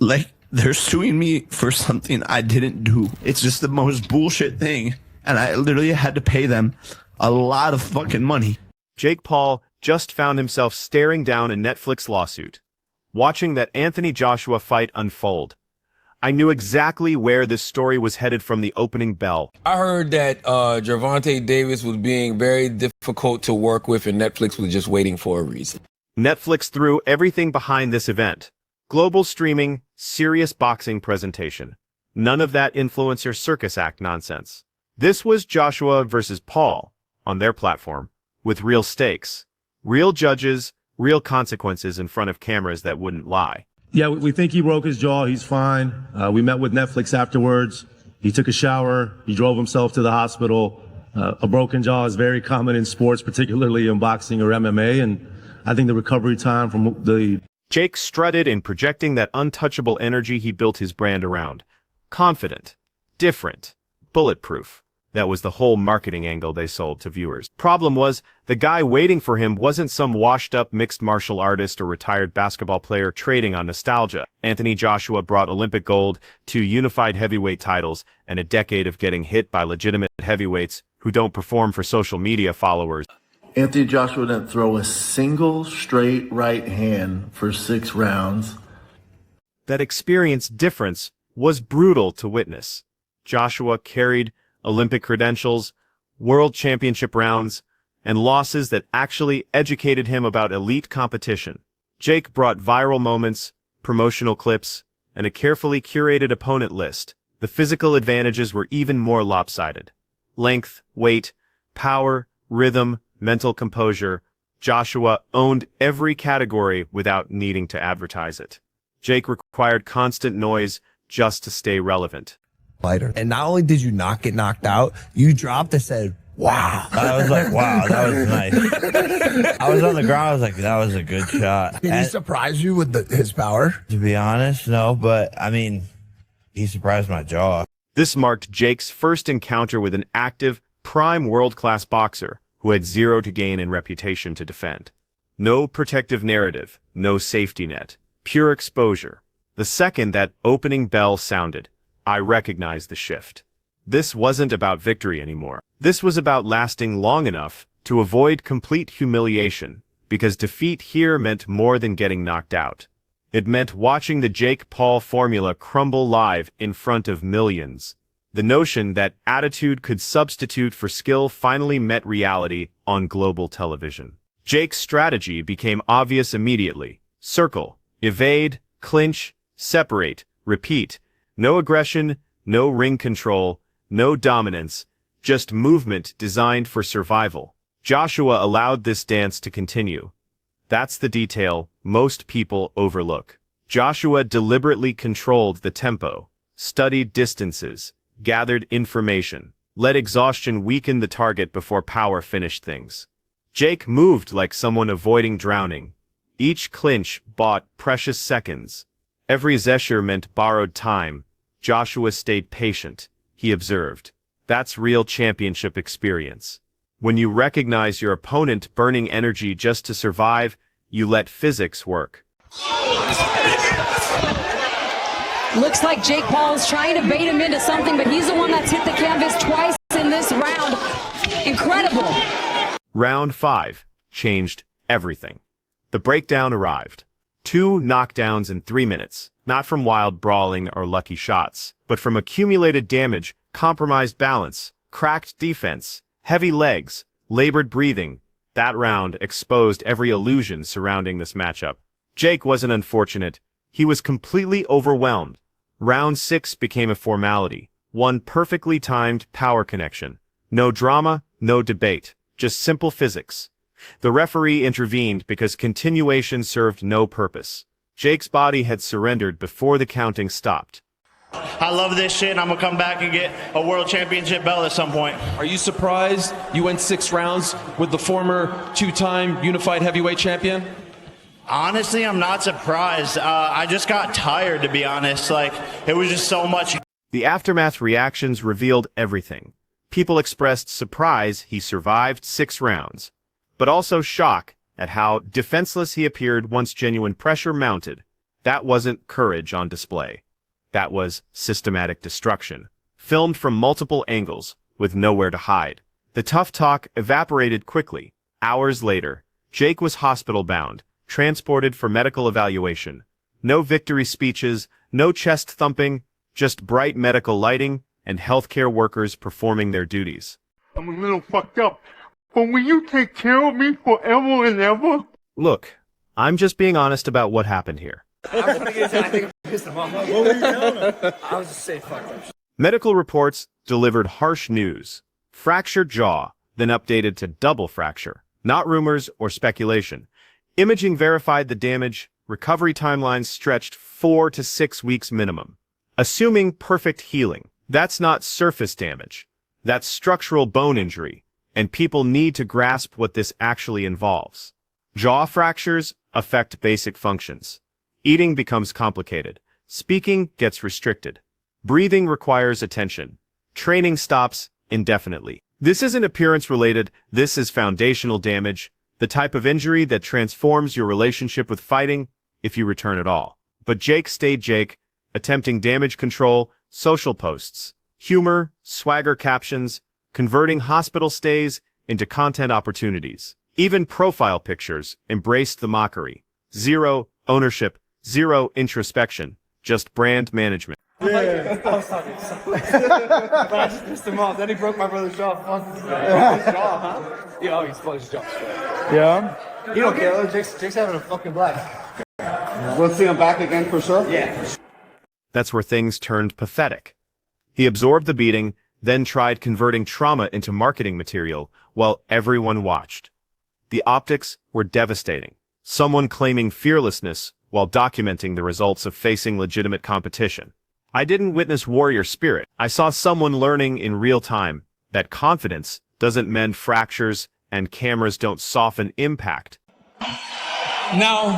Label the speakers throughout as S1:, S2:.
S1: Like, they're suing me for something I didn't do. It's just the most bullshit thing. And I literally had to pay them a lot of fucking money.
S2: Jake Paul just found himself staring down a Netflix lawsuit, watching that Anthony Joshua fight unfold. I knew exactly where this story was headed from the opening bell.
S3: I heard that Gervonta Davis was being very difficult to work with and Netflix was just waiting for a reason.
S2: Netflix threw everything behind this event. Global streaming, serious boxing presentation. None of that influencer circus act nonsense. This was Joshua versus Paul on their platform, with real stakes, real judges, real consequences in front of cameras that wouldn't lie.
S4: Yeah, we think he broke his jaw. He's fine. We met with Netflix afterwards. He took a shower. He drove himself to the hospital. A broken jaw is very common in sports, particularly in boxing or MMA, and I think the recovery time from the...
S2: Jake strutted in projecting that untouchable energy he built his brand around. Confident, different, bulletproof. That was the whole marketing angle they sold to viewers. Problem was, the guy waiting for him wasn't some washed-up mixed martial artist or retired basketball player trading on nostalgia. Anthony Joshua brought Olympic gold, 2 unified heavyweight titles, and a decade of getting hit by legitimate heavyweights who don't perform for social media followers.
S5: Anthony Joshua didn't throw a single straight right hand for 6 rounds.
S2: That experience difference was brutal to witness. Joshua carried Olympic credentials, world championship rounds, and losses that actually educated him about elite competition. Jake brought viral moments, promotional clips, and a carefully curated opponent list. The physical advantages were even more lopsided. Length, weight, power, rhythm, mental composure. Joshua owned every category without needing to advertise it. Jake required constant noise just to stay relevant.
S6: And not only did you not get knocked out, you dropped and said, wow. I was like, wow, that was nice. I was on the ground. I was like, that was a good shot.
S7: Did he surprise you with his power?
S6: To be honest, no, but I mean, he surprised my jaw.
S2: This marked Jake's first encounter with an active, prime world-class boxer who had zero to gain and reputation to defend. No protective narrative, no safety net, pure exposure. The second that opening bell sounded, I recognized the shift. This wasn't about victory anymore. This was about lasting long enough to avoid complete humiliation, because defeat here meant more than getting knocked out. It meant watching the Jake Paul formula crumble live in front of millions. The notion that attitude could substitute for skill finally met reality on global television. Jake's strategy became obvious immediately. Circle, evade, clinch, separate, repeat. No aggression, no ring control, no dominance, just movement designed for survival. Joshua allowed this dance to continue. That's the detail most people overlook. Joshua deliberately controlled the tempo, studied distances, gathered information, let exhaustion weaken the target before power finished things. Jake moved like someone avoiding drowning. Each clinch bought precious seconds. Every zecher meant borrowed time. Joshua stayed patient. He observed. That's real championship experience. When you recognize your opponent burning energy just to survive, you let physics work.
S8: Looks like Jake Paul is trying to bait him into something, but he's the one that's hit the canvas twice in this round. Incredible.
S2: Round 5 changed everything. The breakdown arrived. 2 knockdowns in 3 minutes, not from wild brawling or lucky shots, but from accumulated damage, compromised balance, cracked defense, heavy legs, labored breathing. That round exposed every illusion surrounding this matchup. Jake wasn't unfortunate. He was completely overwhelmed. Round 6 became a formality, one perfectly timed power connection. No drama, no debate, just simple physics. The referee intervened because continuation served no purpose. Jake's body had surrendered before the counting stopped.
S9: I love this shit, and I'm going to come back and get a world championship belt at some point.
S10: Are you surprised you went 6 rounds with the former 2-time unified heavyweight champion?
S9: Honestly, I'm not surprised. I just got tired, to be honest. It was just so much.
S2: The aftermath reactions revealed everything. People expressed surprise he survived 6 rounds, but also shock at how defenseless he appeared once genuine pressure mounted. That wasn't courage on display. That was systematic destruction, filmed from multiple angles, with nowhere to hide. The tough talk evaporated quickly. Hours later, Jake was hospital-bound, transported for medical evaluation. No victory speeches, no chest thumping, just bright medical lighting and healthcare workers performing their duties.
S11: I'm a little fucked up, but will you take care of me forever and ever?
S2: Look, I'm just being honest about what happened here. Medical reports delivered harsh news. Fractured jaw, then updated to double fracture. Not rumors or speculation. Imaging verified the damage. Recovery timelines stretched 4 to 6 weeks minimum. Assuming perfect healing. That's not surface damage. That's structural bone injury. And people need to grasp what this actually involves. Jaw fractures affect basic functions. Eating becomes complicated. Speaking gets restricted. Breathing requires attention. Training stops indefinitely. This isn't appearance-related, this is foundational damage, the type of injury that transforms your relationship with fighting, if you return at all. But Jake stayed Jake, attempting damage control, social posts, humor, swagger captions, converting hospital stays into content opportunities. Even profile pictures embraced the mockery. Zero ownership, zero introspection, just brand management.
S12: Yeah. But I just pissed him off. Then he broke my brother's jaw. His jaw, huh? Yeah, he exploded his jaw. Yeah? You don't care, though. Jake's having a fucking blast. We'll see him back again for sure? Yeah.
S2: That's where things turned pathetic. He absorbed the beating, then tried converting trauma into marketing material while everyone watched. The optics were devastating. Someone claiming fearlessness while documenting the results of facing legitimate competition. I didn't witness warrior spirit. I saw someone learning in real time that confidence doesn't mend fractures and cameras don't soften impact.
S13: Now,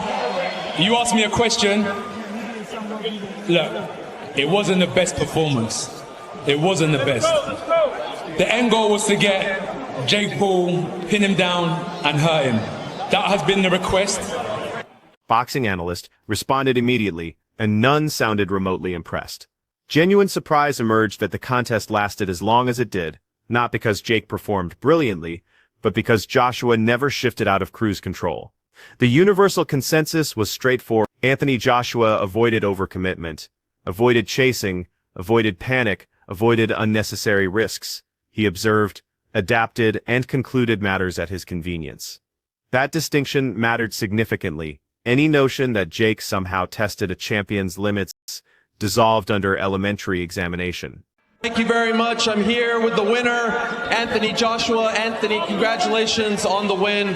S13: you asked me a question. Look, it wasn't the best performance. It wasn't the best. The end goal was to get Jake Paul, pin him down, and hurt him. That has been the request.
S2: Boxing Analyst responded immediately, and none sounded remotely impressed. Genuine surprise emerged that the contest lasted as long as it did, not because Jake performed brilliantly, but because Joshua never shifted out of cruise control. The universal consensus was straightforward. Anthony Joshua avoided overcommitment, avoided chasing, avoided panic, avoided unnecessary risks. He observed, adapted, and concluded matters at his convenience. That distinction mattered significantly. Any notion that Jake somehow tested a champion's limits dissolved under elementary examination.
S10: Thank you very much. I'm here with the winner, Anthony Joshua. Anthony, congratulations on the win.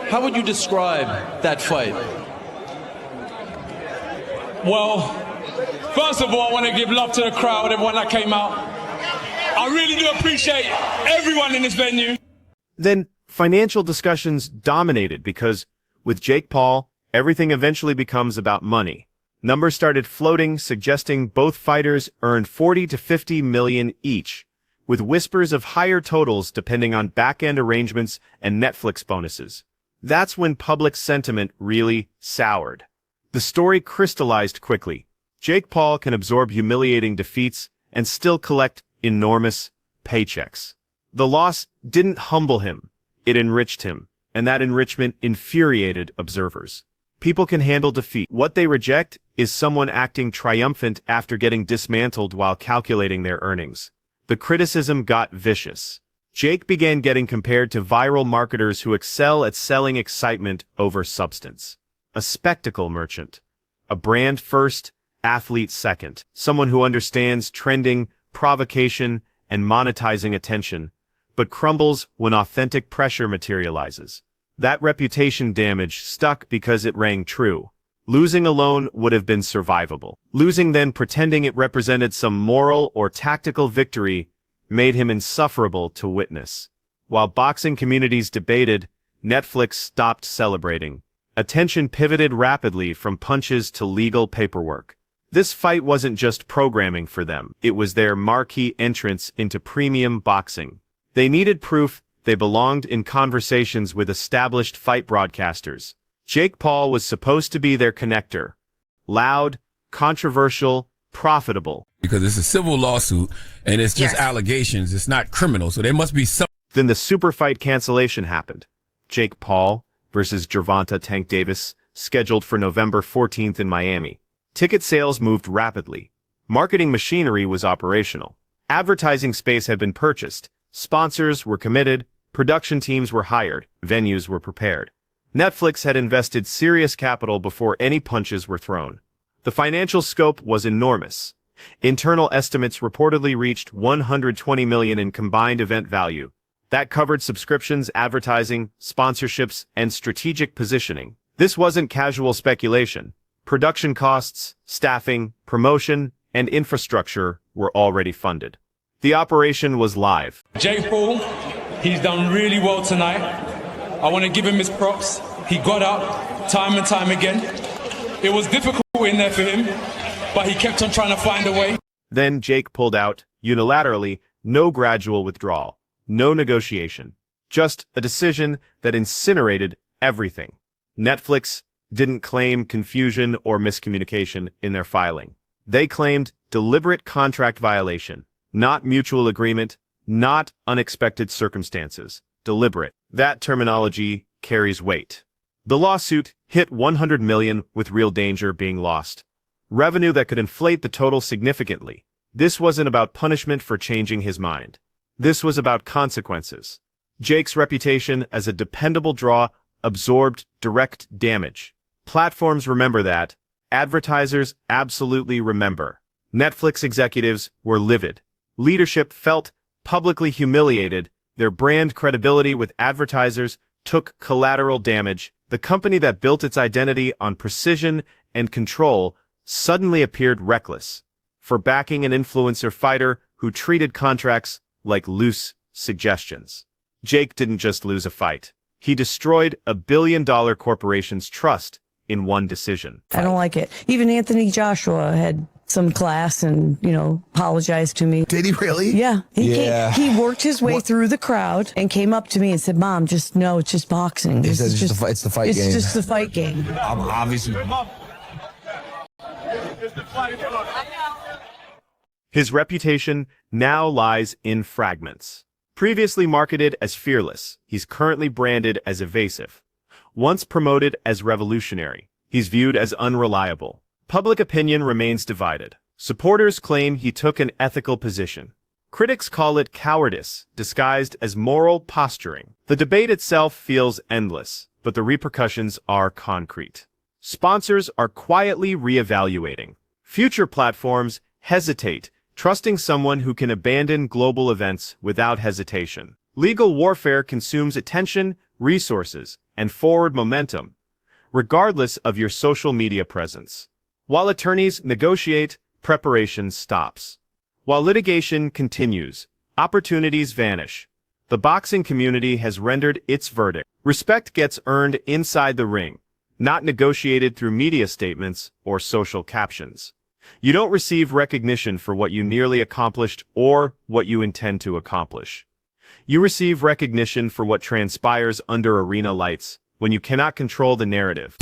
S10: How would you describe that fight?
S13: Well, first of all, I want to give love to the crowd, everyone that came out. I really do appreciate everyone in this venue.
S2: Then financial discussions dominated because, with Jake Paul, everything eventually becomes about money. Numbers started floating, suggesting both fighters earned 40 to 50 million each, with whispers of higher totals depending on back-end arrangements and Netflix bonuses. That's when public sentiment really soured. The story crystallized quickly. Jake Paul can absorb humiliating defeats and still collect enormous paychecks. The loss didn't humble him, it enriched him, and that enrichment infuriated observers. People can handle defeat. What they reject is someone acting triumphant after getting dismantled while calculating their earnings. The criticism got vicious. Jake began getting compared to viral marketers who excel at selling excitement over substance. A spectacle merchant. A brand first, athlete second. Someone who understands trending, provocation, and monetizing attention, but crumbles when authentic pressure materializes. That reputation damage stuck because it rang true. Losing alone would have been survivable. Losing then pretending it represented some moral or tactical victory made him insufferable to witness. While boxing communities debated, Netflix stopped celebrating. Attention pivoted rapidly from punches to legal paperwork. This fight wasn't just programming for them. It was their marquee entrance into premium boxing. They needed proof they belonged in conversations with established fight broadcasters. Jake Paul was supposed to be their connector, Loud, controversial, profitable.
S14: Because it's a civil lawsuit and it's just allegations. It's not criminal. So there must be some.
S2: Then the super fight cancellation happened. Jake Paul versus Gervonta Tank Davis, scheduled for November 14th in Miami. Ticket sales moved rapidly. Marketing machinery was operational. Advertising space had been purchased. Sponsors were committed. Production teams were hired. Venues were prepared. Netflix had invested serious capital before any punches were thrown. The financial scope was enormous. Internal estimates reportedly reached $120 million in combined event value. That covered subscriptions, advertising, sponsorships, and strategic positioning. This wasn't casual speculation. Production costs, staffing, promotion, and infrastructure were already funded. The operation was live.
S13: Jake Paul, he's done really well tonight. I want to give him his props. He got up time and time again. It was difficult in there for him, but he kept on trying to find a way.
S2: Then Jake pulled out, unilaterally, no gradual withdrawal, no negotiation, just a decision that incinerated everything. Netflix didn't claim confusion or miscommunication in their filing. They claimed deliberate contract violation, not mutual agreement, not unexpected circumstances. Deliberate. That terminology carries weight. The lawsuit hit $100 million with real danger being lost. Revenue that could inflate the total significantly. This wasn't about punishment for changing his mind. This was about consequences. Jake's reputation as a dependable draw absorbed direct damage. Platforms remember that. Advertisers absolutely remember. Netflix executives were livid. Leadership felt publicly humiliated. Their brand credibility with advertisers took collateral damage. The company that built its identity on precision and control suddenly appeared reckless for backing an influencer fighter who treated contracts like loose suggestions. Jake didn't just lose a fight. He destroyed a billion-dollar corporation's trust in one decision.
S15: I don't like it. Even Anthony Joshua had some class and, apologized to me.
S7: Did he really?
S15: Yeah.
S6: Yeah.
S15: He worked his way through the crowd and came up to me and said, "Mom, it's just boxing.
S6: He says it's the fight game.
S15: It's just the fight game."
S6: I'm obviously.
S2: His reputation now lies in fragments. Previously marketed as fearless, he's currently branded as evasive. Once promoted as revolutionary, he's viewed as unreliable. Public opinion remains divided. Supporters claim he took an ethical position. Critics call it cowardice, disguised as moral posturing. The debate itself feels endless, but the repercussions are concrete. Sponsors are quietly reevaluating. Future platforms hesitate, trusting someone who can abandon global events without hesitation. Legal warfare consumes attention, resources, and forward momentum, regardless of your social media presence. While attorneys negotiate, preparation stops. While litigation continues, opportunities vanish. The boxing community has rendered its verdict. Respect gets earned inside the ring, not negotiated through media statements or social captions. You don't receive recognition for what you nearly accomplished or what you intend to accomplish. You receive recognition for what transpires under arena lights when you cannot control the narrative.